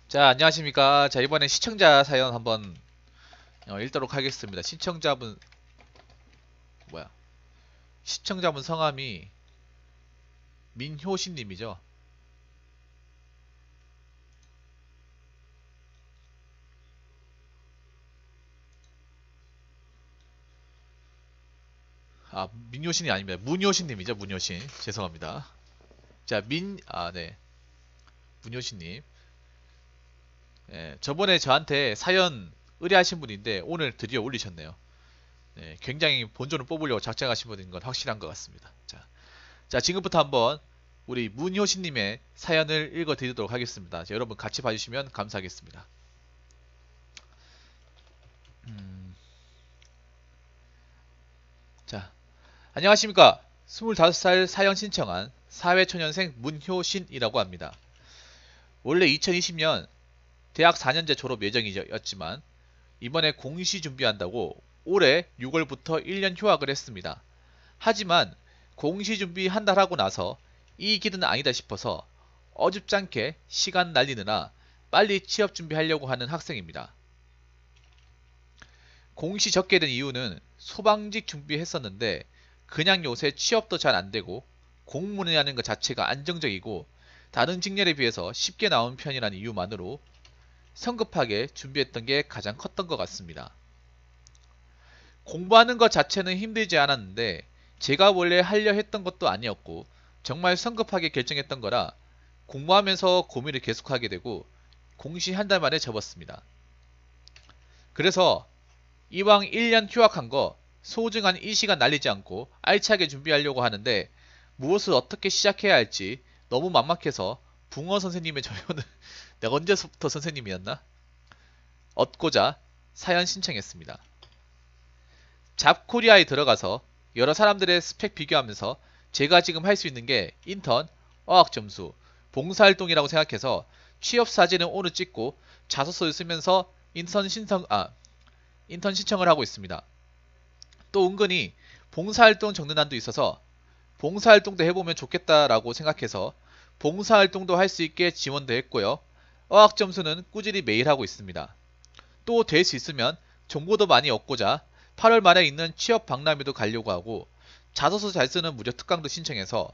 자, 안녕하십니까. 자, 이번에 시청자 사연 한번 읽도록 하겠습니다. 뭐야? 시청자분 성함이 민효신님이죠. 아, 민효신이 아닙니다. 문효신님이죠. 문효신. 죄송합니다. 자, 네. 문효신님. 예, 저번에 저한테 사연 의뢰하신 분인데 오늘 드디어 올리셨네요. 네, 굉장히 본전을 뽑으려고 작정하신 분인 건 확실한 것 같습니다. 자, 지금부터 한번 우리 문효신님의 사연을 읽어드리도록 하겠습니다. 자, 여러분 같이 봐주시면 감사하겠습니다. 음, 자, 안녕하십니까. 25살 사연 신청한 사회초년생 문효신이라고 합니다. 원래 2020년 대학 4년제 졸업 예정이었지만 이번에 공시 준비한다고 올해 6월부터 1년 휴학을 했습니다. 하지만 공시 준비 한 달 하고 나서 이 길은 아니다 싶어서 어줍잖게 시간 날리느라 빨리 취업 준비하려고 하는 학생입니다. 공시 적게 된 이유는 소방직 준비했었는데 그냥 요새 취업도 잘 안되고 공무원이라는 것 자체가 안정적이고 다른 직렬에 비해서 쉽게 나온 편이라는 이유만으로 성급하게 준비했던 게 가장 컸던 것 같습니다. 공부하는 것 자체는 힘들지 않았는데 제가 원래 하려 했던 것도 아니었고 정말 성급하게 결정했던 거라 공부하면서 고민을 계속하게 되고 공시 한 달 만에 접었습니다. 그래서 이왕 1년 휴학한 거 소중한 이 시간 날리지 않고 알차게 준비하려고 하는데 무엇을 어떻게 시작해야 할지 너무 막막해서 붕어 선생님의 조언을 내가 언제부터 선생님이었나? 얻고자 사연 신청했습니다. 잡코리아에 들어가서 여러 사람들의 스펙 비교하면서 제가 지금 할 수 있는 게 인턴, 어학점수, 봉사활동이라고 생각해서 취업 사진을 오늘 찍고 자소서를 쓰면서 인턴 신청을 하고 있습니다. 또 은근히 봉사활동 적는 한도 있어서 봉사활동도 해보면 좋겠다라고 생각해서 봉사활동도 할 수 있게 지원도 했고요. 어학점수는 꾸준히 매일 하고 있습니다. 또 될 수 있으면 정보도 많이 얻고자 8월 말에 있는 취업 박람회도 가려고 하고 자소서 잘 쓰는 무료 특강도 신청해서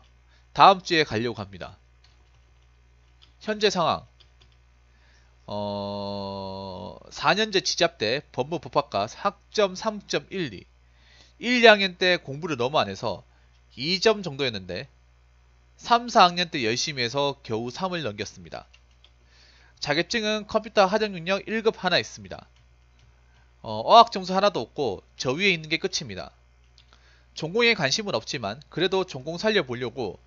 다음 주에 가려고 합니다. 현재 상황 4년제 지잡 때 법무법학과 학점 3.12 1, 2학년 때 공부를 너무 안 해서 2점 정도였는데 3, 4학년 때 열심히 해서 겨우 3을 넘겼습니다. 자격증은 컴퓨터 하정 능력 1급 하나 있습니다. 어학 점수 하나도 없고 저 위에 있는 게 끝입니다. 전공에 관심은 없지만 그래도 전공 살려보려고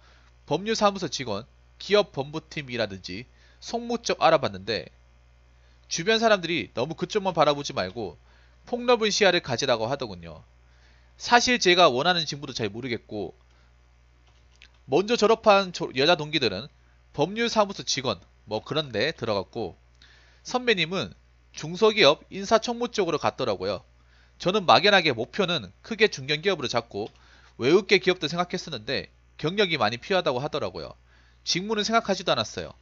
법률사무소 직원, 기업 법무팀이라든지 송무 쪽 알아봤는데 주변 사람들이 너무 그쪽만 바라보지 말고 폭넓은 시야를 가지라고 하더군요. 사실 제가 원하는 직무도 잘 모르겠고 먼저 졸업한 여자 동기들은 법률사무소 직원 뭐 그런데 들어갔고 선배님은 중소기업 인사총무 쪽으로 갔더라고요. 저는 막연하게 목표는 크게 중견기업으로 잡고 외국계 기업도 생각했었는데 경력이 많이 필요하다고 하더라고요. 직무는 생각하지도 않았어요.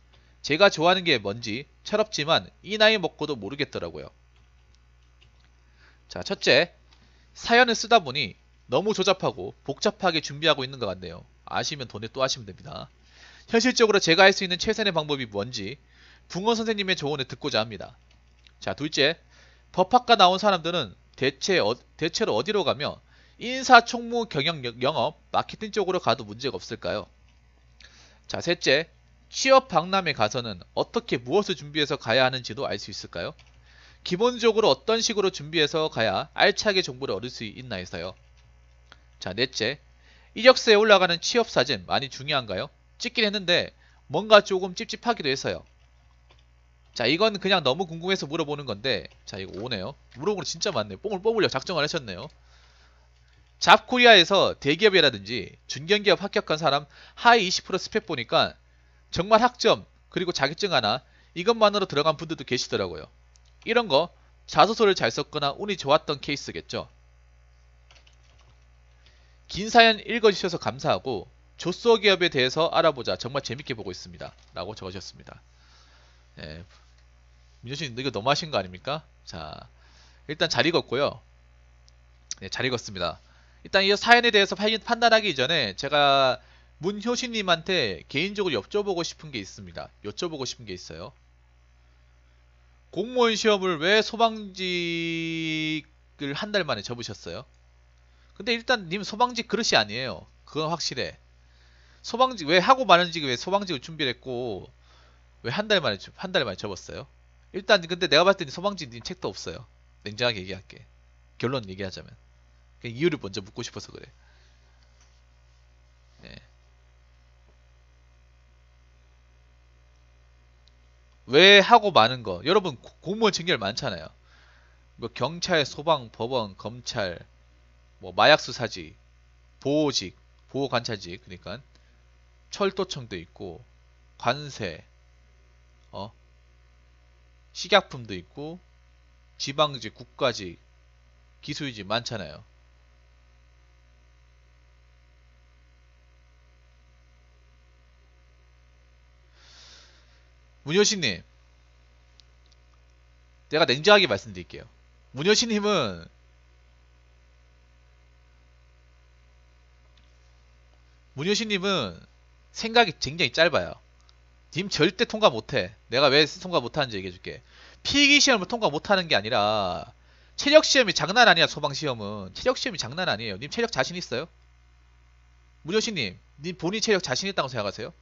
제가 좋아하는 게 뭔지 철없지만 이 나이 먹고도 모르겠더라고요. 자, 첫째, 사연을 쓰다 보니 너무 조잡하고 복잡하게 준비하고 있는 것 같네요. 아시면 돈에 또 하시면 됩니다. 현실적으로 제가 할 수 있는 최선의 방법이 뭔지 붕어 선생님의 조언을 듣고자 합니다. 자, 둘째, 법학과 나온 사람들은 대체로 어디로 가며 인사총무 경영 영업, 마케팅 쪽으로 가도 문제가 없을까요? 자, 셋째, 취업 박람회 가서는 어떻게 무엇을 준비해서 가야 하는지도 알 수 있을까요? 기본적으로 어떤 식으로 준비해서 가야 알차게 정보를 얻을 수 있나 해서요. 자, 넷째, 이력서에 올라가는 취업 사진 많이 중요한가요? 찍긴 했는데 뭔가 조금 찝찝하기도 해서요. 자, 이건 그냥 너무 궁금해서 물어보는 건데, 자, 이거 오네요. 물어보는 거 진짜 많네요. 뽕을 뽑으려고 작정을 하셨네요. 잡코리아에서 대기업이라든지 중견기업 합격한 사람 하위 20% 스펙 보니까 정말 학점 그리고 자격증 하나 이것만으로 들어간 분들도 계시더라고요. 이런 거 자소서를 잘 썼거나 운이 좋았던 케이스겠죠. 긴 사연 읽어주셔서 감사하고 조소기업에 대해서 알아보자. 정말 재밌게 보고 있습니다. 라고 적으셨습니다. 예, 민효신 이거 너무 하신 거 아닙니까? 자, 일단 잘 읽었고요. 네, 잘 읽었습니다. 일단 이 사연에 대해서 판단하기 전에 제가 문효신님한테 개인적으로 여쭤보고 싶은 게 있습니다. 여쭤보고 싶은 게 있어요. 공무원 시험을 왜 소방직을 한 달 만에 접으셨어요? 근데 일단 님 소방직 그릇이 아니에요. 그건 확실해. 소방직 왜 하고 많은지 왜 소방직을 준비를 했고 왜 한 달 만에 접었어요? 일단 근데 내가 봤을 때 소방직 님 책도 없어요. 냉정하게 얘기할게. 결론 얘기하자면. 그냥 이유를 먼저 묻고 싶어서 그래. 예. 왜 하고 많은 거. 여러분 공무원 직렬 많잖아요. 뭐 경찰, 소방, 법원, 검찰, 뭐 마약 수사직, 보호직, 보호관찰직, 그러니까 철도청도 있고 관세, 어, 식약품도 있고 지방직, 국가직, 기수직 많잖아요. 문효신님, 내가 냉정하게 말씀드릴게요. 문효신님은 문효신님은 생각이 굉장히 짧아요. 님 절대 통과 못해. 내가 왜 통과 못하는지 얘기해줄게. 필기시험을 통과 못하는 게 아니라 체력시험이 장난 아니야. 소방시험은 체력시험이 장난 아니에요. 님 체력 자신 있어요? 문효신님, 님 본인 체력 자신 있다고 생각하세요?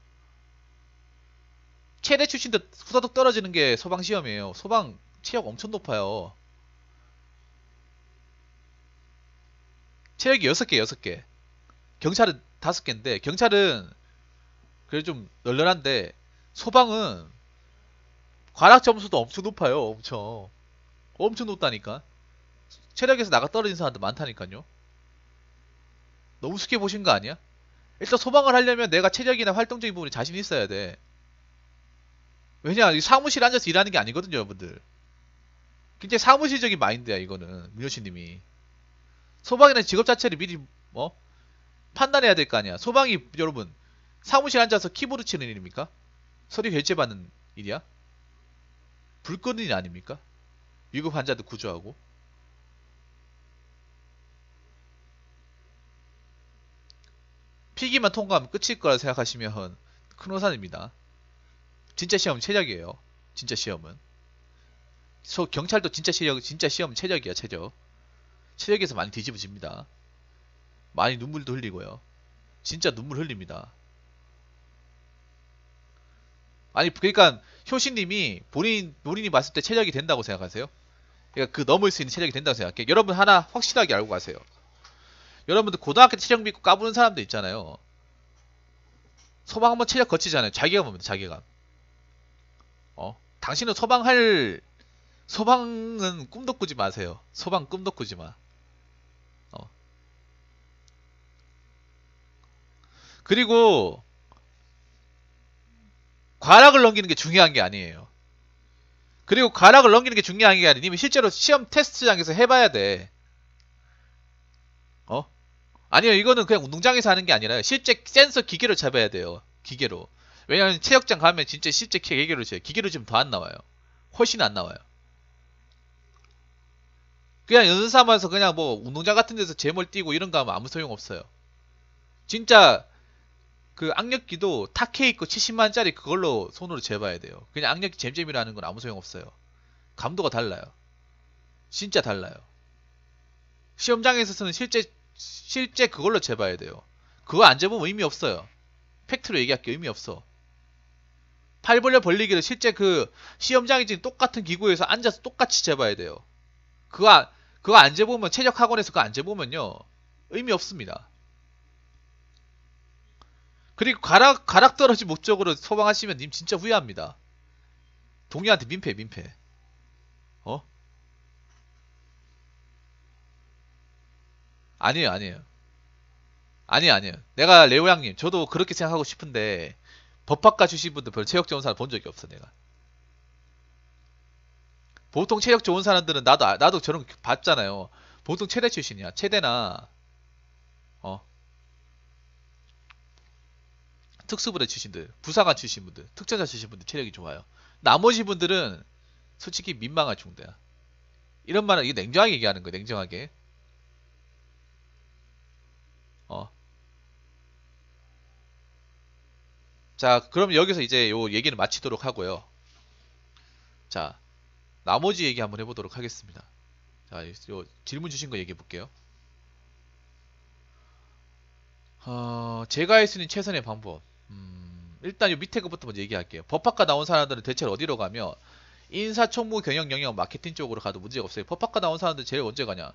체대 출신도 후다닥 떨어지는 게 소방시험이에요. 소방 체력 엄청 높아요. 체력이 6개, 6개. 경찰은 5개인데, 경찰은 그래도 좀 널널한데, 소방은 과락 점수도 엄청 높아요. 엄청. 엄청 높다니까. 체력에서 나가 떨어진 사람도 많다니까요. 너무 쉽게 보신 거 아니야? 일단 소방을 하려면 내가 체력이나 활동적인 부분에 자신 있어야 돼. 왜냐, 이 사무실에 앉아서 일하는 게 아니거든요, 여러분들. 굉장히 사무실적인 마인드야, 이거는. 문효신님이. 소방이라는 직업 자체를 미리, 뭐? 판단해야 될 거 아니야. 소방이, 여러분, 사무실 앉아서 키보드 치는 일입니까? 서류 결제받는 일이야? 불 끄는 일 아닙니까? 위급 환자들 구조하고. 필기만 통과하면 끝일 거라 생각하시면 큰 오산입니다. 진짜 시험은 체력이에요. 진짜 시험은. 경찰도 진짜 시험은 체력이야, 체력. 체력에서 많이 뒤집어집니다. 많이 눈물도 흘리고요. 진짜 눈물 흘립니다. 아니, 그러니까 효신님이 본인이 봤을 때 체력이 된다고 생각하세요? 그러니까 그 넘을 수 있는 체력이 된다고 생각해. 여러분 하나 확실하게 알고 가세요. 여러분들 고등학교 때 체력 믿고 까부는 사람도 있잖아요. 소방 한번 체력 거치잖아요. 자기가 뭡니다. 자기가. 당신은 소방은 꿈도 꾸지 마세요. 소방 꿈도 꾸지 마. 어. 그리고 과락을 넘기는 게 중요한 게 아니에요. 그리고 과락을 넘기는 게 중요한 게 아니라 실제로 시험 테스트장에서 해봐야 돼. 어? 아니요, 이거는 그냥 운동장에서 하는 게 아니라 실제 센서 기계로 잡아야 돼요. 기계로. 왜냐면 체육장 가면 진짜 실제 기계로 재요. 기계로 지금 더 안 나와요. 훨씬 안 나와요. 그냥 연습 삼아서 그냥 뭐 운동장 같은 데서 제몰 뛰고 이런 거 하면 아무 소용 없어요. 진짜 그 악력기도 타케 있고 70만짜리 그걸로 손으로 재봐야 돼요. 그냥 악력기 잼잼이라는 건 아무 소용 없어요. 감도가 달라요. 진짜 달라요. 시험장에서는 실제 그걸로 재봐야 돼요. 그거 안 재보면 의미 없어요. 팩트로 얘기할게 의미 없어. 팔 벌려 벌리기를 실제 그 시험장이 지금 똑같은 기구에서 앉아서 똑같이 재봐야 돼요. 그거 안 재보면 체력 학원에서 그거 안 재보면요 의미 없습니다. 그리고 가락 떨어진 목적으로 소방하시면 님 진짜 후회합니다. 동료한테 민폐. 어? 아니에요. 아니에요. 내가 레오 양님 저도 그렇게 생각하고 싶은데 법학과 출신 분들 별 체력 좋은 사람 본 적이 없어 내가. 보통 체력 좋은 사람들은 나도 저런 거 봤잖아요. 보통 체대 출신이야. 체대나 어 특수부대 출신들, 부사관 출신 분들, 특전사 출신 분들 체력이 좋아요. 나머지 분들은 솔직히 민망할 정도야. 이런 말은 이게 냉정하게 얘기하는 거야. 냉정하게. 어. 자, 그럼 여기서 이제 요 얘기는 마치도록 하고요. 자, 나머지 얘기 한번 해보도록 하겠습니다. 자, 요 질문 주신 거 얘기해 볼게요. 제가 할 수 있는 최선의 방법. 일단 요 밑에 것부터 먼저 얘기할게요. 법학과 나온 사람들은 대체로 어디로 가면 인사총무 경영 영역 마케팅 쪽으로 가도 문제가 없어요. 법학과 나온 사람들 제일 언제 가냐?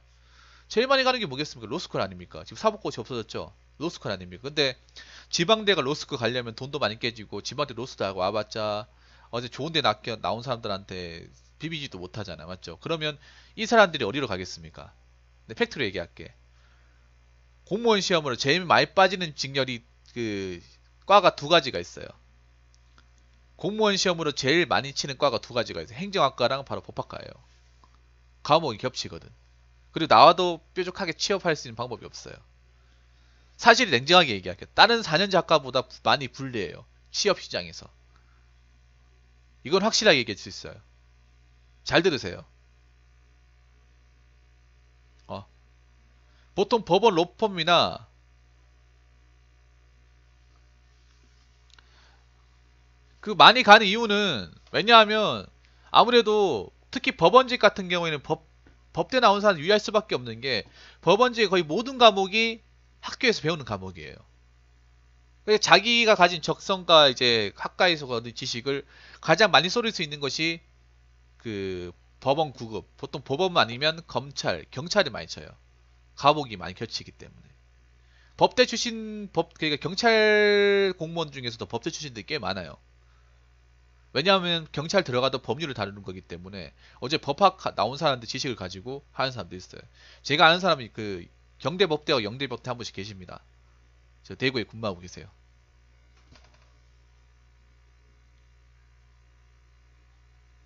제일 많이 가는 게 뭐겠습니까? 로스쿨 아닙니까? 지금 사법고시 없어졌죠? 로스쿨 아닙니까? 근데 지방대가 로스쿨 가려면 돈도 많이 깨지고 지방대 로스도 하고 와봤자 어제 좋은데 나온 사람들한테 비비지도 못하잖아. 맞죠? 그러면 이 사람들이 어디로 가겠습니까? 네, 팩트로 얘기할게. 공무원 시험으로 제일 많이 빠지는 직렬이 그 과가 두 가지가 있어요. 공무원 시험으로 제일 많이 치는 과가 두 가지가 있어요. 행정학과랑 바로 법학과예요. 과목이 겹치거든. 그리고 나와도 뾰족하게 취업할 수 있는 방법이 없어요. 사실 냉정하게 얘기할게요. 다른 4년제 학과보다 많이 불리해요. 취업 시장에서. 이건 확실하게 얘기할 수 있어요. 잘 들으세요. 어. 보통 법원 로펌이나 그 많이 가는 이유는 왜냐하면 아무래도 특히 법원직 같은 경우에는 법대 나온 사람 유의할 수밖에 없는 게 법원직의 거의 모든 과목이 학교에서 배우는 과목이에요. 그러니까 자기가 가진 적성과 이제 학과에서 얻은 지식을 가장 많이 쏠릴 수 있는 것이 그 법원 구급. 보통 법원 아니면 검찰, 경찰이 많이 쳐요. 과목이 많이 겹치기 때문에. 법대 출신 그러니까 경찰 공무원 중에서도 법대 출신들이 꽤 많아요. 왜냐하면 경찰 들어가도 법률을 다루는 거기 때문에 어제 법학 나온 사람들 지식을 가지고 하는 사람도 있어요. 제가 아는 사람이 그 경대법대와 영대법대 한 분씩 계십니다. 저 대구에 근무하고 계세요.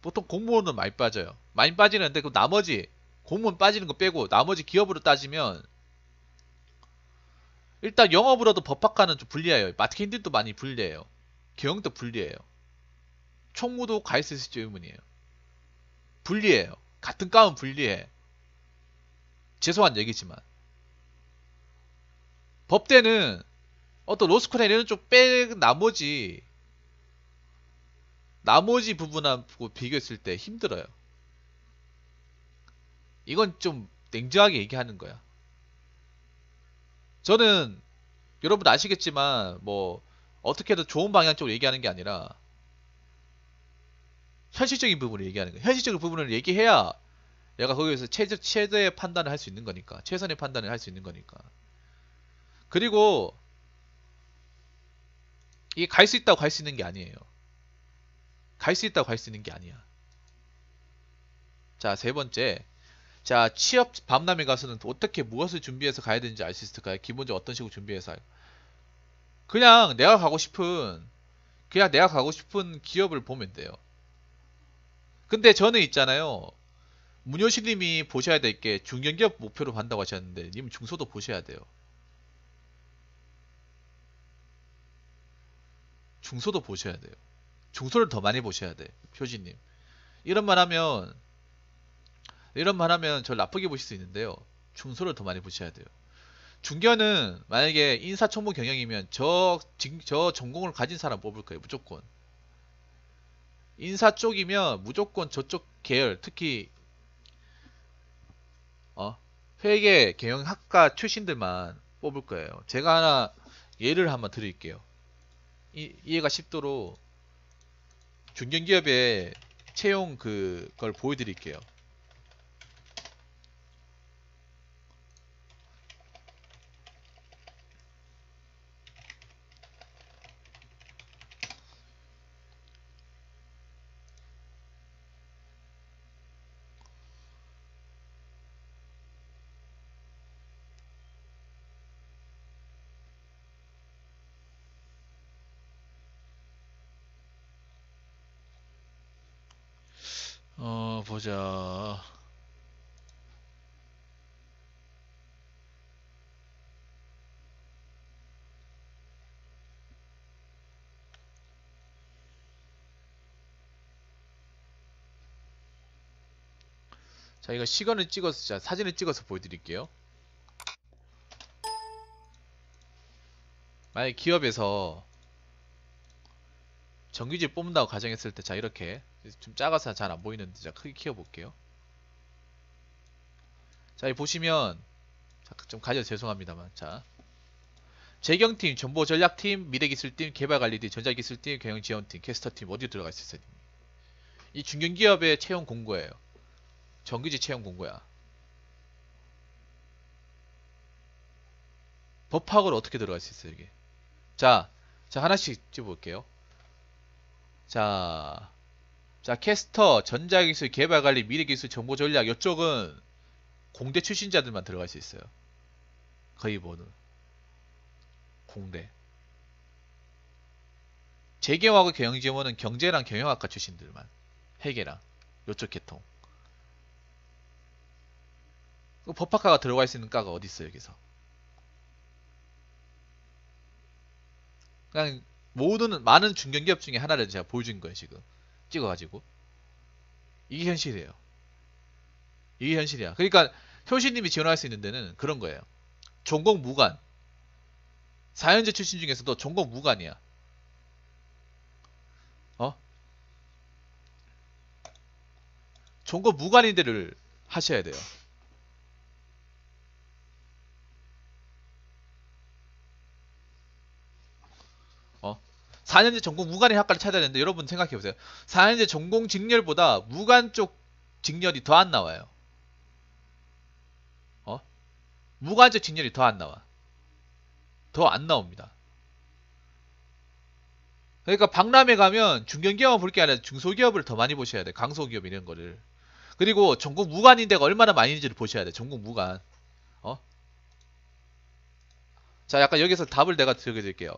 보통 공무원은 많이 빠져요. 많이 빠지는데 그 나머지 공무원 빠지는 거 빼고 나머지 기업으로 따지면 일단 영업으로도 법학과는 좀 불리해요. 마케팅도 많이 불리해요. 경영도 불리해요. 총무도 가 있을 수 때문이에요. 불리해요. 같은 과은 불리해. 죄송한 얘기지만 법대는 어떤 로스쿨이나 이런 쪽 빼 나머지 부분하고 비교했을 때 힘들어요. 이건 좀 냉정하게 얘기하는 거야. 저는 여러분 아시겠지만 뭐 어떻게든 좋은 방향 쪽으로 얘기하는 게 아니라 현실적인 부분을 얘기하는 거야. 현실적인 부분을 얘기해야 내가 거기에서 최대의 판단을 할 수 있는 거니까. 최선의 판단을 할 수 있는 거니까. 그리고 이게 갈 수 있다고 갈 수 있는 게 아니에요. 갈 수 있다고 갈 수 있는 게 아니야. 자, 세 번째. 자, 취업 밤남의 가수는 어떻게 무엇을 준비해서 가야 되는지 알 수 있을까요? 기본적으로 어떤 식으로 준비해서 그냥 내가 가고 싶은 기업을 보면 돼요. 근데 저는 있잖아요. 문효신님이 보셔야 될 게 중견기업 목표로 간다고 하셨는데 님 중소도 보셔야 돼요. 중소도 보셔야 돼요. 중소를 더 많이 보셔야 돼. 효진님. 이런 말 하면 저 나쁘게 보실 수 있는데요. 중소를 더 많이 보셔야 돼요. 중견은 만약에 인사청문 경영이면 저 전공을 가진 사람 뽑을 거예요. 무조건. 인사 쪽이면 무조건 저쪽 계열, 특히 어, 회계 경영학과 출신들만 뽑을 거예요. 제가 하나 예를 한번 드릴게요. 이해가 쉽도록 중견기업의 채용 그걸 보여드릴게요. 보자. 자, 이거 시간을 찍어서, 자, 사진을 찍어서 보여드릴게요. 만약 기업에서 정규직 뽑는다고 가정했을 때, 자, 이렇게 좀 작아서 잘 안 보이는데, 자, 크게 키워볼게요. 자, 여기 보시면, 자, 좀 가려서 죄송합니다만, 자, 재경팀, 정보전략팀, 미래기술팀, 개발관리팀, 전자기술팀, 경영지원팀, 캐스터팀 어디로 들어가 있었어요? 이 중견기업의 채용 공고예요. 정규직 채용 공고야. 법학으로 어떻게 들어갈 수 있어요, 이게? 자, 하나씩 찍어볼게요. 자, 캐스터, 전자기술, 개발관리, 미래기술, 정보전략 이쪽은 공대 출신자들만 들어갈 수 있어요. 거의 뭐는 공대. 재경하고 경영지원은 경제랑 경영학과 출신들만. 회계랑 요쪽 계통. 법학과가 들어갈 수 있는 과가 어디 있어요, 여기서? 그냥 모든 많은 중견기업 중에 하나를 제가 보여준 거예요, 지금. 찍어가지고. 이게 현실이에요. 이게 현실이야. 그러니까 효신님이 지원할 수 있는 데는 그런 거예요. 전공 무관. 4년제 출신 중에서도 전공 무관이야. 어? 전공 무관인 데를 하셔야 돼요. 4년제 전공 무관의 학과를 찾아야 되는데 여러분 생각해보세요. 4년제 전공 직렬보다 무관 쪽 직렬이 더 안 나와요. 무관 쪽 직렬이 더 안 나와. 더 안 나옵니다. 그러니까 박람회 가면 중견기업만 볼 게 아니라 중소기업을 더 많이 보셔야 돼. 강소기업 이런 거를. 그리고 전공 무관인 데가 얼마나 많이 있는지를 보셔야 돼. 전공 무관. 어? 자, 약간 여기서 답을 내가 드려드릴게요.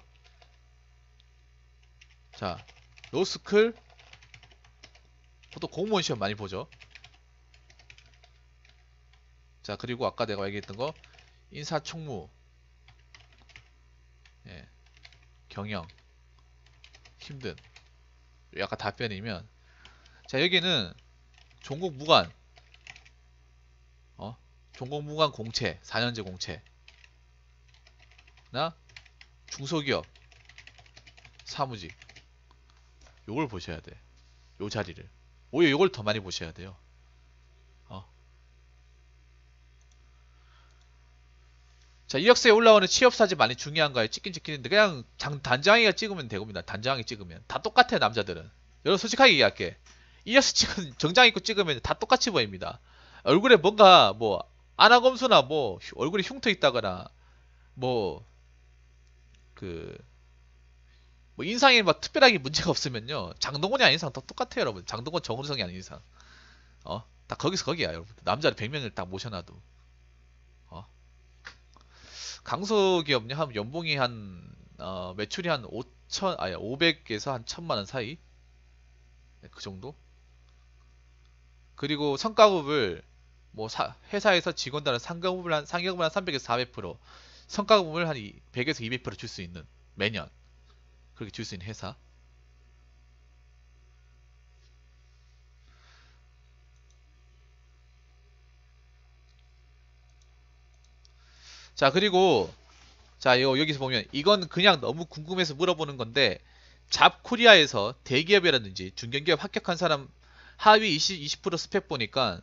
자, 로스쿨. 보통 공무원 시험 많이 보죠. 자, 그리고 아까 내가 얘기했던 거 인사총무, 예, 경영 힘든. 약간 답변이면, 자, 여기는 전공 무관, 전공 무관 공채, 4년제 공채, 나 중소기업 사무직, 요걸 보셔야 돼. 요 자리를. 오히려 요걸 더 많이 보셔야 돼요. 자, 이력서에 올라오는 취업사진 많이 중요한가요? 찍긴 찍히는데 그냥 단장이가 찍으면 되겁니다. 단장이 찍으면 다 똑같아요, 남자들은. 여러분 솔직하게 얘기할게. 이력서 찍은 정장 입고 찍으면 다 똑같이 보입니다. 얼굴에 뭔가 뭐 안하검수나 뭐 얼굴에 흉터 있다거나 뭐 그 뭐 인상에 막 특별하게 문제가 없으면요, 장동건이 아닌 이상 다 똑같아요, 여러분. 장동건 정우성이 아닌 이상 다 거기서 거기야, 여러분. 남자를 100명을 딱 모셔놔도. 강소기업요, 한 연봉이 한 매출이 한 5천, 아니 500에서 한 1000만원 사이, 네, 그 정도. 그리고 성과급을 뭐 회사에서 직원들은 상여금을 한 300에서 400%, 성과급을 한 100에서 200%줄 수 있는, 매년 그렇게 줄 수 있는 회사. 자, 그리고 자, 이거 여기서 보면 이건 그냥 너무 궁금해서 물어보는 건데, 잡코리아에서 대기업이라든지 중견기업 합격한 사람 하위 20% 스펙 보니까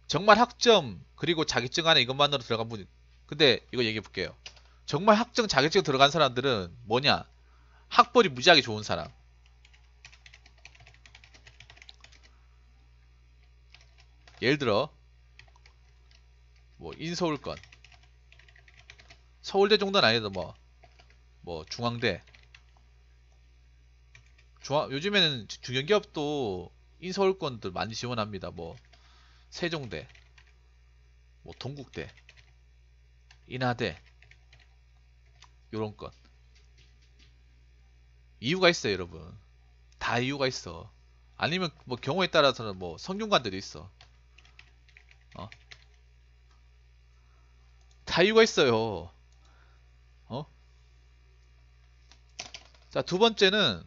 정말 학점 그리고 자격증 안에 이것만으로 들어간 분. 근데 이거 얘기해 볼게요. 정말 학점 자격증 들어간 사람들은 뭐냐? 학벌이 무지하게 좋은 사람. 예를 들어 뭐 인서울권, 서울대 정도는 아니어도 뭐 중앙대, 요즘에는 중견기업도 인서울권들 많이 지원합니다. 뭐 세종대, 뭐 동국대, 인하대, 요런 것. 이유가 있어요, 여러분. 다 이유가 있어. 아니면 뭐 경우에 따라서는 뭐 성균관대도 있어. 다 이유가 있어요. 자, 두 번째는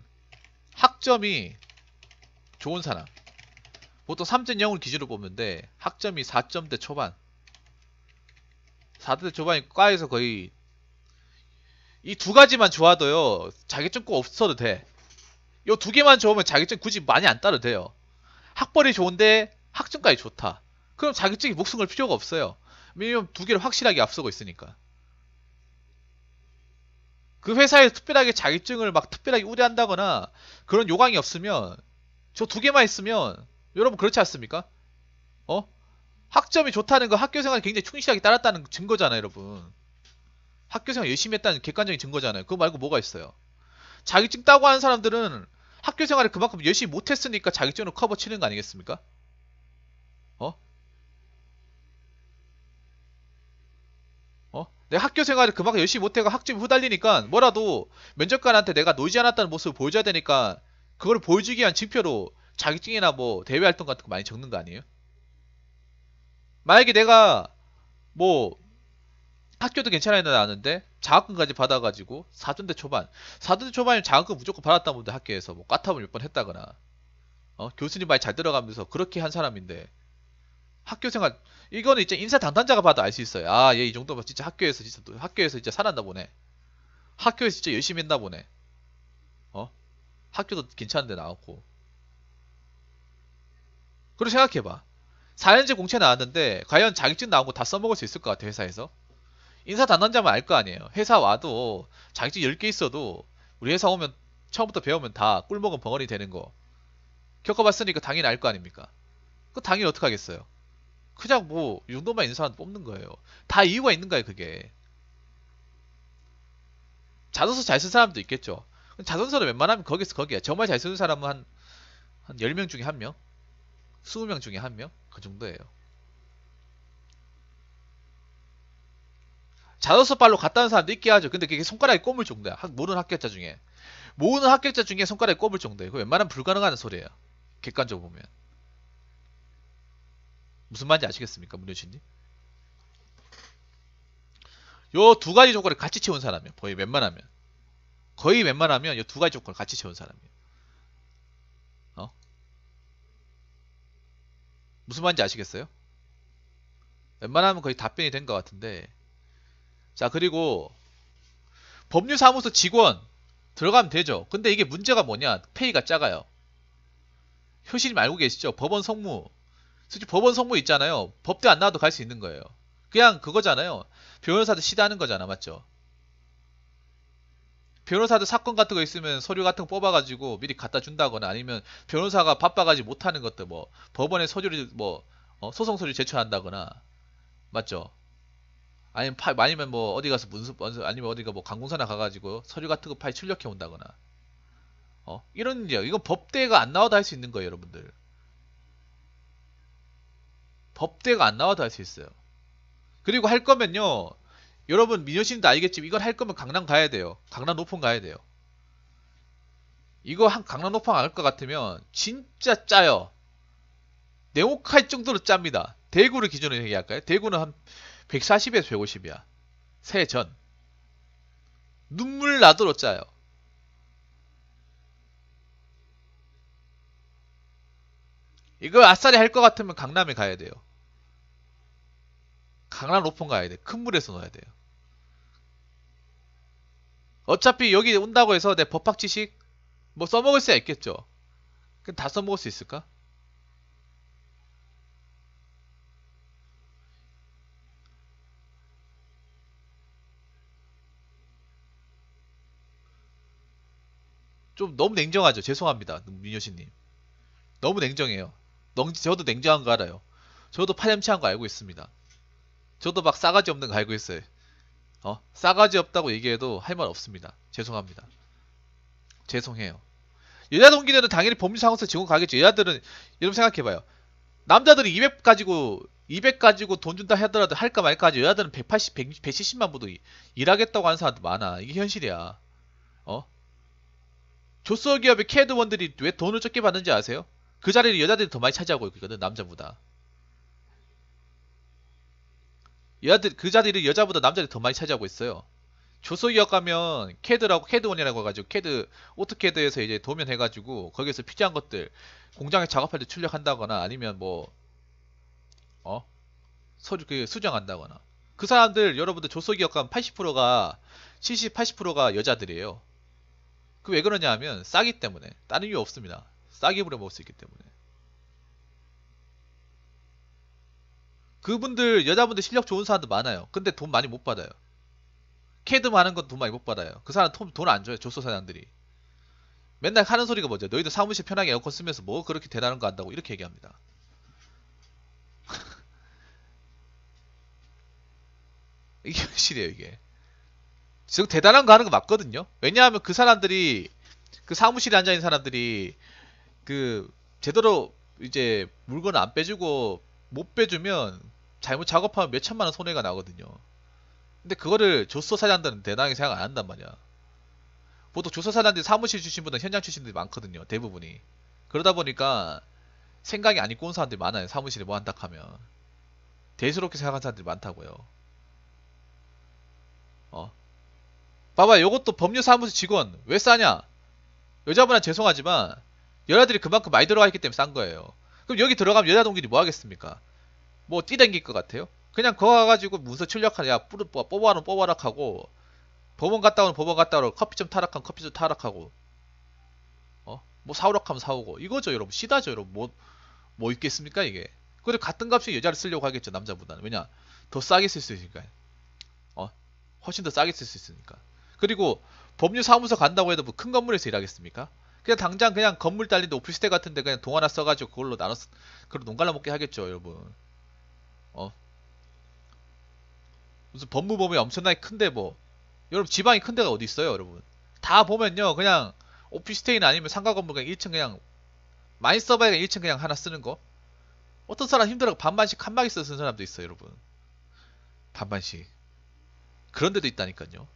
학점이 좋은 사람. 보통 3.0을 기준으로 뽑는데 학점이 4점대 초반. 4대 초반이 과에서 거의 이 두 가지만 좋아도요. 자격증 꼭 없어도 돼. 요 두 개만 좋으면 자격증 굳이 많이 안 따도 돼요. 학벌이 좋은데 학점까지 좋다. 그럼 자격증이 목숨 걸 필요가 없어요. 왜냐면 두 개를 확실하게 앞서고 있으니까. 그 회사에 특별하게 자격증을 막 특별하게 우대한다거나 그런 요강이 없으면 저 두 개만 있으면 여러분 그렇지 않습니까? 어? 학점이 좋다는 거 학교 생활 굉장히 충실하게 따랐다는 증거잖아요, 여러분. 학교 생활 열심히 했다는 객관적인 증거잖아요. 그거 말고 뭐가 있어요? 자격증 따고 하는 사람들은 학교 생활을 그만큼 열심히 못했으니까 자격증으로 커버 치는 거 아니겠습니까? 어? 내가 학교 생활을 그만큼 열심히 못해가 학점이 후달리니까 뭐라도 면접관한테 내가 놀지 않았다는 모습을 보여줘야 되니까 그걸 보여주기 위한 증표로 자격증이나 뭐 대외 활동 같은 거 많이 적는 거 아니에요? 만약에 내가 뭐 학교도 괜찮아야 나왔는데 장학금까지 받아가지고 4등대 초반 4등대 초반이면 장학금 무조건 받았다 보는데 학교에서 뭐 과탐을 몇 번 했다거나 교수님 말 잘 들어가면서 그렇게 한 사람인데 학교 생활 이거는 이제 인사 당단자가 봐도 알 수 있어요. 아, 얘 이 정도면 진짜 학교에서 진짜 살았나 보네. 학교에서 진짜 열심히 했나 보네. 어? 학교도 괜찮은데 나왔고. 그리고 생각해봐. 4년제 공채 나왔는데 과연 자격증 나온 거 다 써먹을 수 있을 것 같아 회사에서? 인사 담당자만 알 거 아니에요. 회사 와도 자격증 10개 있어도 우리 회사 오면 처음부터 배우면 다 꿀먹은 벙어리 되는 거 겪어봤으니까 당연히 알 거 아닙니까? 그 당연히 어떡 하겠어요. 그냥 뭐 이 정도만 있는 사람 뽑는 거예요. 다 이유가 있는 거예요 그게. 자소서 잘 쓴 사람도 있겠죠. 자소서를 웬만하면 거기서 거기야. 정말 잘 쓰는 사람은 한 10명 중에 1명? 20명 중에 1명? 그 정도예요. 자소서 빨로 갔다 온 사람도 있게 하죠. 근데 그게 손가락에 꼽을 정도야. 모르는 합격자 중에. 모르는 합격자 중에 손가락에 꼽을 정도예요. 그 웬만하면 불가능한 소리예요. 객관적으로 보면. 무슨 말인지 아시겠습니까? 문효신님? 요 두 가지 조건을 같이 채운 사람이에요. 거의 웬만하면 요 두 가지 조건을 같이 채운 사람이에요. 무슨 말인지 아시겠어요? 웬만하면 거의 답변이 된 것 같은데. 자, 그리고 법률사무소 직원 들어가면 되죠. 근데 이게 문제가 뭐냐? 페이가 작아요. 효신님 알고 계시죠? 법원 성무. 솔직히 법원 성무 있잖아요. 법대 안 나와도 갈 수 있는 거예요. 그냥 그거잖아요. 변호사들 시다하는 거잖아. 맞죠? 변호사들 사건 같은 거 있으면 서류 같은 거 뽑아가지고 미리 갖다 준다거나 아니면 변호사가 바빠가지고 못하는 것들 뭐 법원에 서류를 뭐 소송 서류 제출한다거나 맞죠? 아니면 뭐 어디 가서 아니면 어디가 뭐 관공서나 가가지고 서류 같은 거 파일 출력해 온다거나 이런 일이야. 이건 법대가 안 나와도 할 수 있는 거예요, 여러분들. 법대가 안 나와도 할 수 있어요. 그리고 할 거면요, 여러분 민효신도 알겠지만 이걸 할 거면 강남 가야 돼요. 강남 노폰 가야 돼요. 이거 한 강남 노폰 안 할 것 같으면 진짜 짜요. 내옥할 정도로 짭니다. 대구를 기준으로 얘기할까요? 대구는 한 140에서 150이야. 세전. 눈물 나도록 짜요. 이거 아싸리 할 것 같으면 강남에 가야 돼요. 강남 로폰 가야 돼. 큰 물에서 넣어야 돼요. 어차피 여기 온다고 해서 내 법학 지식 뭐 써먹을 수야 있겠죠. 그럼 다 써먹을 수 있을까? 좀 너무 냉정하죠. 죄송합니다. 민효신님. 너무 냉정해요. 저도 냉정한 거 알아요. 저도 파렴치한 거 알고 있습니다. 저도 막 싸가지 없는 거 알고 있어요. 싸가지 없다고 얘기해도 할 말 없습니다. 죄송합니다. 죄송해요. 여자 동기들은 당연히 법률사무소 직원 가겠죠. 여자들은 여러분 생각해봐요. 남자들이 200 가지고 돈 준다 하더라도 할까 말까 하지. 여자들은 180, 170만 보도 일하겠다고 하는 사람도 많아. 이게 현실이야. 조소기업의 캐드원들이 왜 돈을 적게 받는지 아세요? 그 자리를 여자들이 더 많이 차지하고 있거든, 남자보다. 그 자리를 여자보다 남자들이 더 많이 차지하고 있어요. 조소기업 가면 캐드라고 캐드원이라고 해가지고 캐드 오토캐드에서 이제 도면 해가지고 거기에서 필요한 것들 공장에 작업할 때 출력한다거나 아니면 뭐 서류 그 수정한다거나 그 사람들 여러분들 조소기업 가면 80%가 70, 80%가 여자들이에요. 그 왜 그러냐 하면 싸기 때문에 다른 이유 없습니다. 싸게 부려먹을 수 있기 때문에. 그분들 여자분들 실력 좋은 사람도 많아요. 근데 돈 많이 못 받아요. 캐드 많은 건 돈 많이 못 받아요. 그 사람 돈 안 줘요. 조소 사장들이. 맨날 하는 소리가 뭐죠? 너희들 사무실 편하게 에어컨 쓰면서 뭐 그렇게 대단한 거 한다고 이렇게 얘기합니다. 이게 현실이에요 이게. 지금 대단한 거 하는 거 맞거든요. 왜냐하면 그 사람들이 그 사무실에 앉아 있는 사람들이 그 제대로 이제 물건을 안 빼주고 못 빼주면 잘못 작업하면 몇 천만 원 손해가 나거든요. 근데 그거를 조소 사장들은 대단하게 생각 안 한단 말이야. 보통 조소 사장들이 사무실 출신보다 현장 출신들이 많거든요. 대부분이. 그러다 보니까 생각이 안 있고 온 사람들이 많아요. 사무실에 뭐 한다 하면. 대수롭게 생각하는 사람들이 많다고요. 어. 봐봐, 요것도 법률 사무소 직원 왜 싸냐? 여자분은 죄송하지만 여자들이 그만큼 많이 들어가 있기 때문에 싼 거예요. 그럼 여기 들어가면 여자 동기들이 뭐 하겠습니까? 뭐 뛰댕길 것 같아요? 그냥 거기 가가지고 문서 출력하냐, 야 뽑아라 뽑아라 하고 법원 갔다 오는 법원 갔다 오고 커피 좀 타락하면 커피 좀 타락하고 뭐 사오라 하면 사오고 이거죠 여러분. 시다죠 여러분. 뭐 있겠습니까 이게. 그리고 같은 값에 여자를 쓰려고 하겠죠 남자보다는. 왜냐 더 싸게 쓸 수 있으니까. 어 훨씬 더 싸게 쓸 수 있으니까. 그리고 법률 사무소 간다고 해도 뭐 큰 건물에서 일하겠습니까? 그냥 당장 그냥 건물 딸린데 오피스텔 같은데 그냥 동 하나 써가지고 그걸로 나눠서 그걸 농갈라 먹게 하겠죠 여러분. 어 무슨 법무법이 엄청나게 큰데 뭐 여러분 지방이 큰 데가 어디 있어요 여러분. 다 보면요 그냥 오피스텔이나 아니면 상가 건물 그냥 1층 그냥 많이 써봐야 1층 그냥 하나 쓰는 거. 어떤 사람 힘들어 반반씩 칸막이 쓰는 사람도 있어요 여러분. 반반씩. 그런 데도 있다니까요.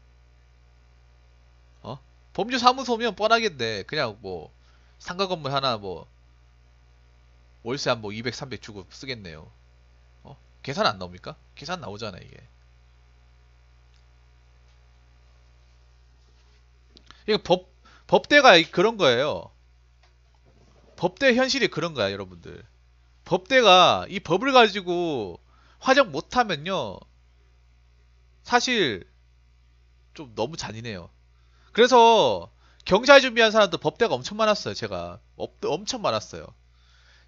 어? 법률사무소면 뻔하겠네. 그냥 뭐 상가 건물 하나 뭐 월세 한 뭐 200, 300 주고 쓰겠네요. 계산 안 나옵니까? 계산 나오잖아 이게. 이거 법대가 그런 거예요. 법대 현실이 그런 거야 여러분들. 법대가 이 법을 가지고 활용 못하면요 사실 좀 너무 잔인해요. 그래서 경찰 준비한 사람도 법대가 엄청 많았어요. 제가 엄청 많았어요.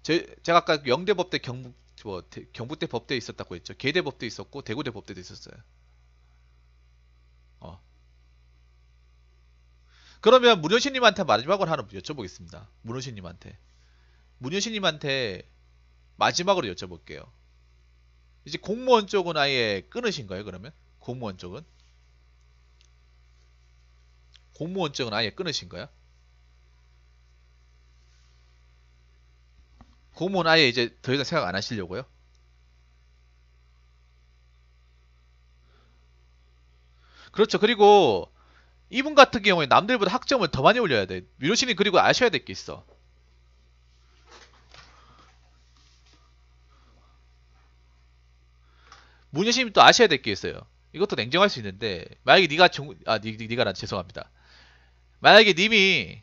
제가 아까 영대법대 경북대 법대에 있었다고 했죠. 계대법대 있었고 대구대 법대도 있었어요. 어. 그러면 문효신님한테 마지막으로 하나 여쭤보겠습니다. 문효신님한테 마지막으로 여쭤볼게요. 이제 공무원 쪽은 아예 끊으신 거예요, 그러면? 공무원 쪽은? 공무원 쪽은 아예 끊으신 거야? 공무원 아예 이제 더 이상 생각 안 하시려고요? 그렇죠. 그리고 이분 같은 경우에 남들보다 학점을 더 많이 올려야 돼. 미로신이 그리고 아셔야 될 게 있어. 문효신이 또 아셔야 될 게 있어요. 이것도 냉정할 수 있는데 만약에 네가 난 죄송합니다. 만약에 님이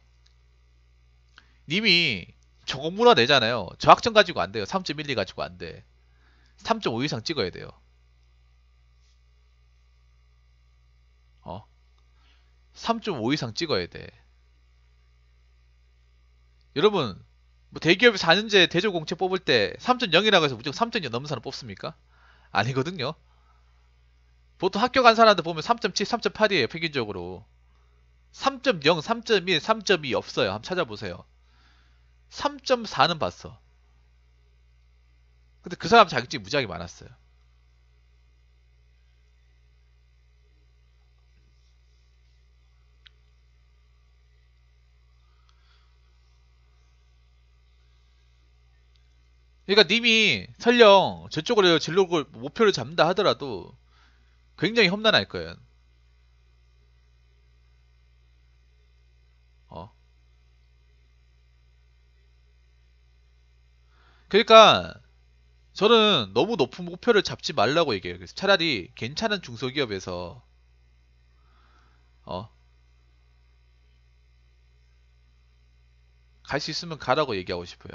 저공문화 내잖아요. 저 학점 가지고 안 돼요. 3.12 가지고 안 돼. 3.5 이상 찍어야 돼요. 3.5 이상 찍어야 돼. 여러분, 뭐 대기업이 4년제 대조공채 뽑을 때 3.0이라고 해서 무조건 3.0 넘는 사람 뽑습니까? 아니거든요. 보통 학교 간 사람들 보면 3.7, 3.8이에요, 평균적으로. 3.0, 3.1, 3.2 없어요. 한번 찾아보세요. 3.4는 봤어. 근데 그 사람 자격증이 무지하게 많았어요. 그러니까 님이 설령 저쪽으로 진로를 목표를 잡는다 하더라도 굉장히 험난할 거예요. 어. 그러니까 저는 너무 높은 목표를 잡지 말라고 얘기해요. 그래서 차라리 괜찮은 중소기업에서 어, 갈 수 있으면 가라고 얘기하고 싶어요.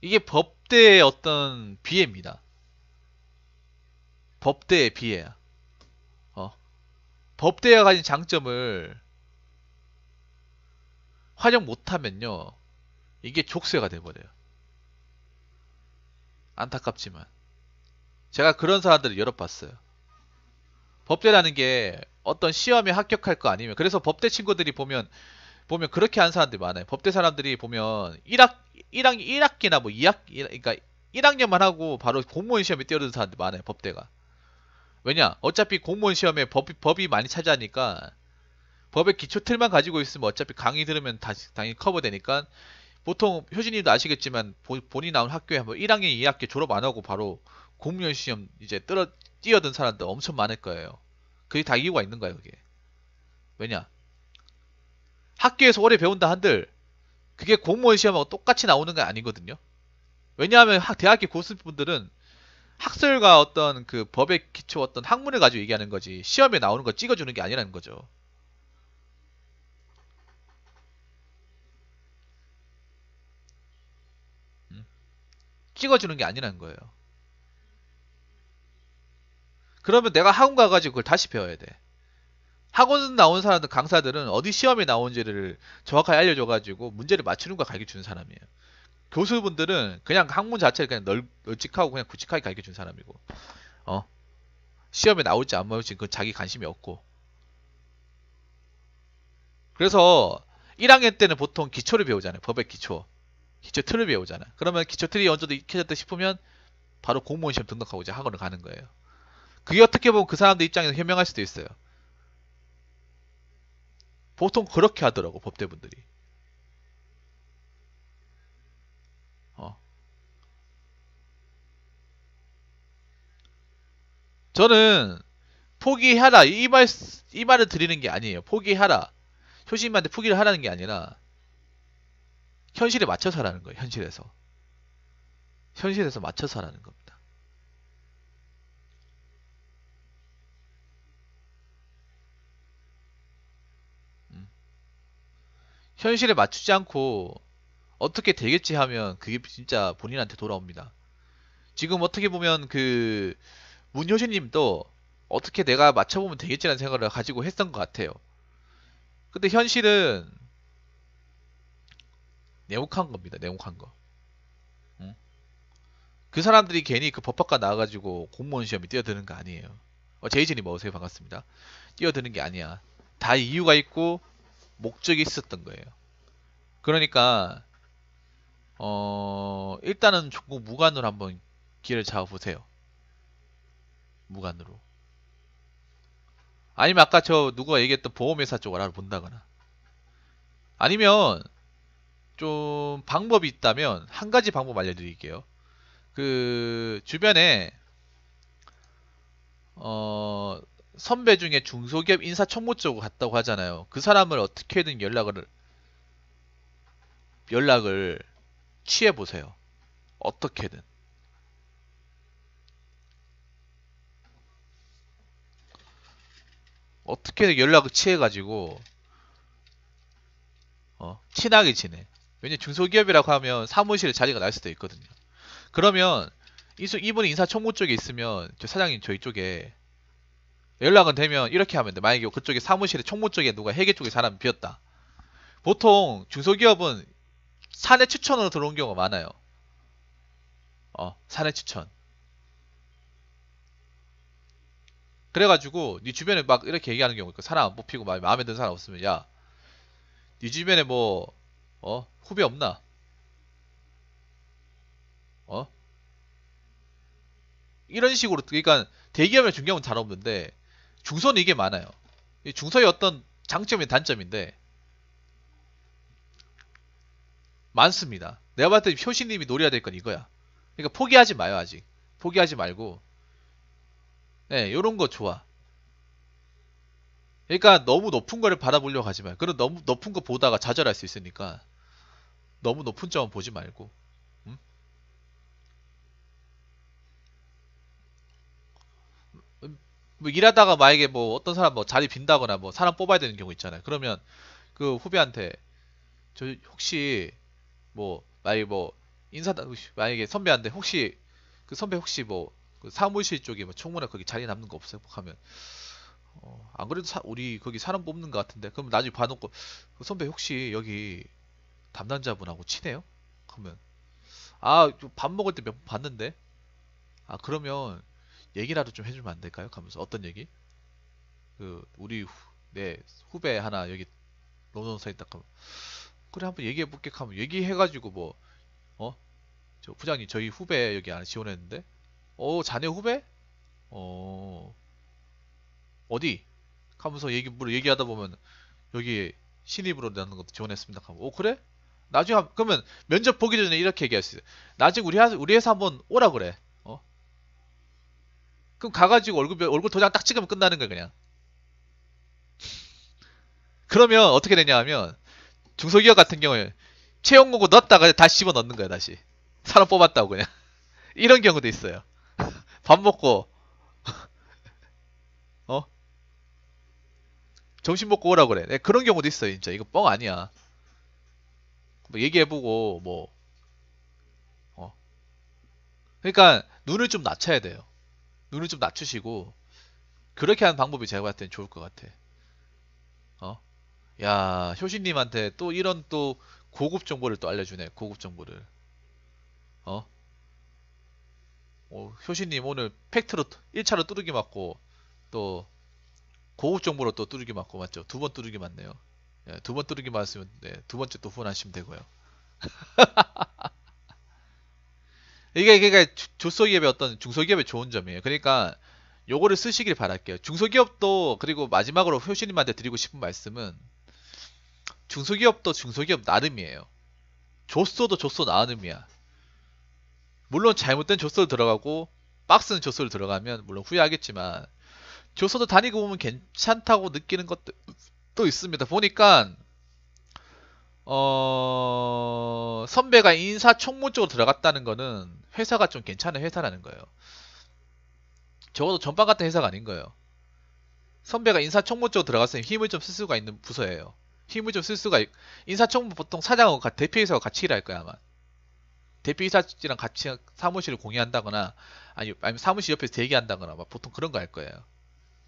이게 법대의 어떤 비애입니다. 법대의 비애야. 어, 법대가 가진 장점을 활용 못하면요, 이게 족쇄가 돼버려요. 안타깝지만 제가 그런 사람들을 여러 봤어요. 법대라는 게 어떤 시험에 합격할 거 아니면, 그래서 법대 친구들이 보면 그렇게 하는 사람들이 많아요. 법대 사람들이 보면 1학기나 뭐 2학기, 그러니까 1학년만 하고 바로 공무원 시험에 뛰어드는 사람들 많아요. 법대가. 왜냐? 어차피 공무원 시험에 법이 많이 차지하니까 법의 기초 틀만 가지고 있으면 어차피 강의 들으면 당연히 커버되니까, 보통 효진이도 아시겠지만 본인 나온 학교에 뭐 1학년, 2학기 졸업 안 하고 바로 공무원 시험 이제 뛰어든 사람들 엄청 많을 거예요. 그게 다 이유가 있는 거예요, 그게. 왜냐? 학교에서 오래 배운다 한들 그게 공무원 시험하고 똑같이 나오는 게 아니거든요. 왜냐하면 대학교 고수분들은 학설과 어떤 그 법의 기초 어떤 학문을 가지고 얘기하는 거지, 시험에 나오는 거 찍어주는 게 아니라는 거죠. 음? 찍어주는 게 아니라는 거예요. 그러면 내가 학원 가가지고 그걸 다시 배워야 돼. 학원 나온 사람들, 강사들은 어디 시험에 나온지를 정확하게 알려줘가지고 문제를 맞추는 거 가르쳐 주는 사람이에요. 교수분들은 그냥 학문 자체를 그냥 널찍하고 그냥 굵직하게 가르쳐 준 사람이고, 어, 시험에 나올지 안 나올지 그건 자기 관심이 없고. 그래서 1학년 때는 보통 기초를 배우잖아요. 법의 기초. 기초 틀을 배우잖아. 그러면 기초 틀이 어느 정도 익혀졌다 싶으면 바로 공무원 시험 등록하고 이제 학원을 가는 거예요. 그게 어떻게 보면 그 사람들 입장에서 현명할 수도 있어요. 보통 그렇게 하더라고, 법대분들이. 어. 저는 포기하라 이 말을 드리는 게 아니에요. 포기하라. 효심한테 포기를 하라는 게 아니라 현실에 맞춰서 하라는 거예요. 현실에서 맞춰서 하라는 겁니다. 음. 현실에 맞추지 않고 어떻게 되겠지 하면 그게 진짜 본인한테 돌아옵니다. 지금 어떻게 보면 그 문효신님도 어떻게 내가 맞춰보면 되겠지라는 생각을 가지고 했던 것 같아요. 근데 현실은 냉혹한 겁니다. 냉혹한 거. 응? 그 사람들이 괜히 그 법학과 나와가지고 공무원 시험에 뛰어드는 거 아니에요. 제이진님 어서오세요. 반갑습니다. 뛰어드는 게 아니야. 다 이유가 있고 목적이 있었던 거예요. 그러니까 일단은 조금 무관으로 한번 길을 잡아보세요. 무관으로. 아니면 아까 저 누가 얘기했던 보험회사 쪽을 알아본다거나, 아니면 좀 방법이 있다면 한 가지 방법 알려드릴게요. 그 주변에 어 선배 중에 중소기업 인사청무 쪽으로 갔다고 하잖아요. 그 사람을 어떻게든 연락을 취해 보세요. 어떻게든. 어떻게든 연락을 취해 가지고 친하게 지내. 왜냐, 중소기업이라고 하면 사무실에 자리가 날 수도 있거든요. 그러면 이분이 인사청무 쪽에 있으면 저 사장님 저희 쪽에 연락은 되면 이렇게 하면 돼. 만약에 그쪽에 사무실에 총무 쪽에 누가 회계 쪽에 사람이 비었다. 보통 중소기업은 사내 추천으로 들어온 경우가 많아요. 사내 추천. 그래가지고 네 주변에 막 이렇게 얘기하는 경우 있고, 사람 안 뽑히고 막 마음에 드는 사람 없으면, 야, 네 주변에 뭐 후배 없나? 어? 이런 식으로. 그러니까 대기업이나 중기업은 잘 없는데 중소는 이게 많아요. 이 중소의 어떤 장점이 단점인데 많습니다. 내가 봤을 때 효신님이 노려야 될 건 이거야. 그러니까 포기하지 마요, 아직. 포기하지 말고. 네, 요런 거 좋아. 그러니까 너무 높은 거를 바라보려고 하지 마요. 그럼 너무 높은 거 보다가 좌절할 수 있으니까 너무 높은 점은 보지 말고. 음? 뭐 일하다가 만약에 뭐 어떤 사람 뭐 자리 빈다거나 뭐 사람 뽑아야 되는 경우 있잖아요. 그러면 그 후배한테 저 혹시 뭐 만약에 뭐 인사 만약에 선배한테 혹시 그 선배 혹시 뭐그 사무실 쪽에 뭐 총무나 거기 자리 남는 거 없어요? 하면 안 그래도 우리 거기 사람 뽑는 것 같은데 그럼 나중에 봐놓고 그 선배 혹시 여기 담당자분하고 친해요? 그러면 밥 먹을 때 몇 번 봤는데 그러면 얘기라도 좀 해주면 안 될까요? 하면서 어떤 얘기? 그 우리 내 후배 하나 여기 노노사 있다 하면 그래 한번 얘기해 볼게 하면 얘기해가지고 뭐 저 부장님 저희 후배 여기 안에 지원했는데 자네 후배? 어 어디? 하면서 얘기하다 보면 여기 신입으로 나는 것도 지원했습니다 하면 그래? 나중에 그러면 면접 보기 전에 이렇게 얘기할 수 있어요. 나중에 우리 회사 한번 오라 그래. 그럼 가가지고 얼굴 도장 딱 찍으면 끝나는 거야 그냥. 그러면 어떻게 되냐 하면 중소기업 같은 경우에 채용 공고 넣었다가 다시 집어 넣는 거야 다시. 사람 뽑았다고 그냥. 이런 경우도 있어요. 밥 먹고 어 점심 먹고 오라 그래. 네, 그런 경우도 있어요 진짜. 이거 뻥 아니야. 뭐 얘기해보고 뭐 그러니까 눈을 좀 낮춰야 돼요. 눈을 좀 낮추시고 그렇게 하는 방법이 제가 봤을 땐 좋을 것 같아. 어? 야, 효신님한테 또 이런 또 고급 정보를 또 알려주네. 고급 정보를. 어? 효신님 오늘 팩트로 1차로 뚜르기 맞고 또 고급 정보로 또 뚜르기 맞고 맞죠? 두 번 뚜르기 맞네요. 예, 두 번 뚜르기 맞으면 네, 두 번째 또 후원하시면 되고요. 이게 조소기업의 어떤 중소기업의 좋은 점이에요. 그러니까 요거를 쓰시길 바랄게요. 중소기업도 그리고 마지막으로 효신님한테 드리고 싶은 말씀은 중소기업도 중소기업 나름이에요. 조소도 조소 나름이야. 물론 잘못된 조소를 들어가고 박스는 조소를 들어가면 물론 후회하겠지만 조소도 다니고 보면 괜찮다고 느끼는 것도 또 있습니다. 보니까 선배가 인사총무 쪽으로 들어갔다는 거는 회사가 좀 괜찮은 회사라는 거예요. 적어도 전반 같은 회사가 아닌 거예요. 선배가 인사총무 쪽으로 들어갔으면 힘을 좀 쓸 수가 있는 부서예요. 힘을 좀 쓸 수가 인사총무 보통 사장하고 대표이사하고 같이 일할 거야 아마. 대표이사랑 같이 사무실을 공유한다거나 아니면 사무실 옆에서 대기한다거나 막 보통 그런 거 할 거예요.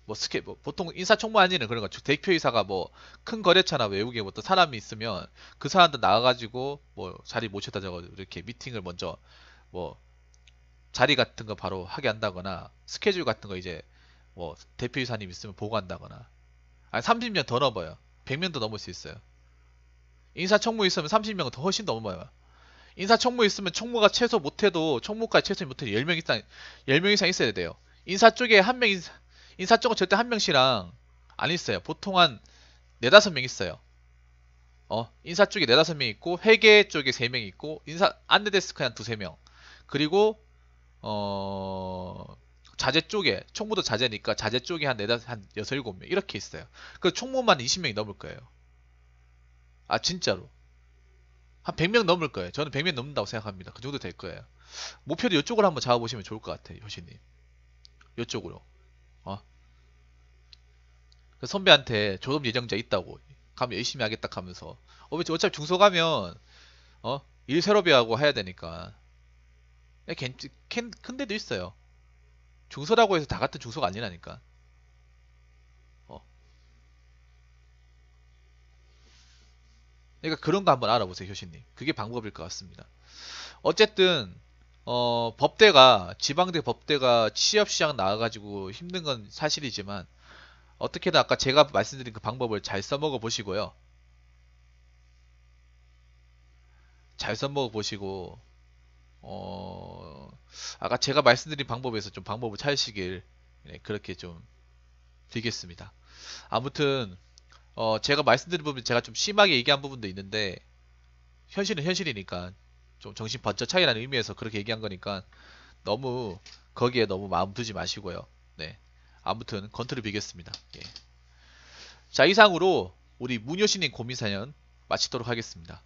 뭐 보통 인사총무 아니는 그런 거 대표이사가 뭐 큰 거래처나 외국에 뭐 어떤 사람이 있으면 그 사람들 나와가지고 뭐 자리 모셔다 적어 이렇게 미팅을 먼저 뭐 자리 같은 거 바로 하게 한다거나 스케줄 같은 거 이제 뭐 대표이사님 있으면 보고한다거나 30명 더 넘어요. 100명도 넘을 수 있어요. 인사총무 있으면 30명은 더 훨씬 넘어요. 인사총무 있으면 총무가 최소 못해도 총무까지 최소 못해도 10명 이상 있어야 돼요. 인사 쪽에 한 명, 인사 쪽은 절대 한 명씩랑 안 있어요. 보통 한 4, 5명 있어요. 인사 쪽에 4, 5명 있고, 회계 쪽에 3명 있고, 안내 데스크에 한 2, 3명. 그리고, 자재 쪽에, 총무도 자재니까 자재 쪽에 한 6, 7명. 이렇게 있어요. 그 총무만 20명이 넘을 거예요. 진짜로. 한 100명 넘을 거예요. 저는 100명 넘는다고 생각합니다. 그 정도 될 거예요. 목표도 이쪽으로 한번 잡아보시면 좋을 것 같아요, 효신님. 이쪽으로. 어? 그 선배한테 졸업 예정자 있다고. 가면 열심히 하겠다 하면서. 어차피 중소 가면, 일 새로 배우고 해야 되니까. 큰 데도 있어요. 중소라고 해서 다 같은 중소가 아니라니까. 어. 그러니까 그런 거 한번 알아보세요, 효신님. 그게 방법일 것 같습니다. 어쨌든 법대가 지방대 법대가 취업시장 나와가지고 힘든 건 사실이지만 어떻게든 아까 제가 말씀드린 그 방법을 잘 써먹어 보시고요. 잘 써먹어 보시고 아까 제가 말씀드린 방법에서 좀 방법을 찾으시길 그렇게 좀 드리겠습니다. 아무튼 제가 말씀드린 부분 제가 좀 심하게 얘기한 부분도 있는데 현실은 현실이니까 좀 정신 번쩍 차리라는 의미에서 그렇게 얘기한 거니까 너무 거기에 너무 마음 두지 마시고요. 네. 아무튼 건투를 비겠습니다. 예. 자, 이상으로 우리 문효신님 고민사연 마치도록 하겠습니다.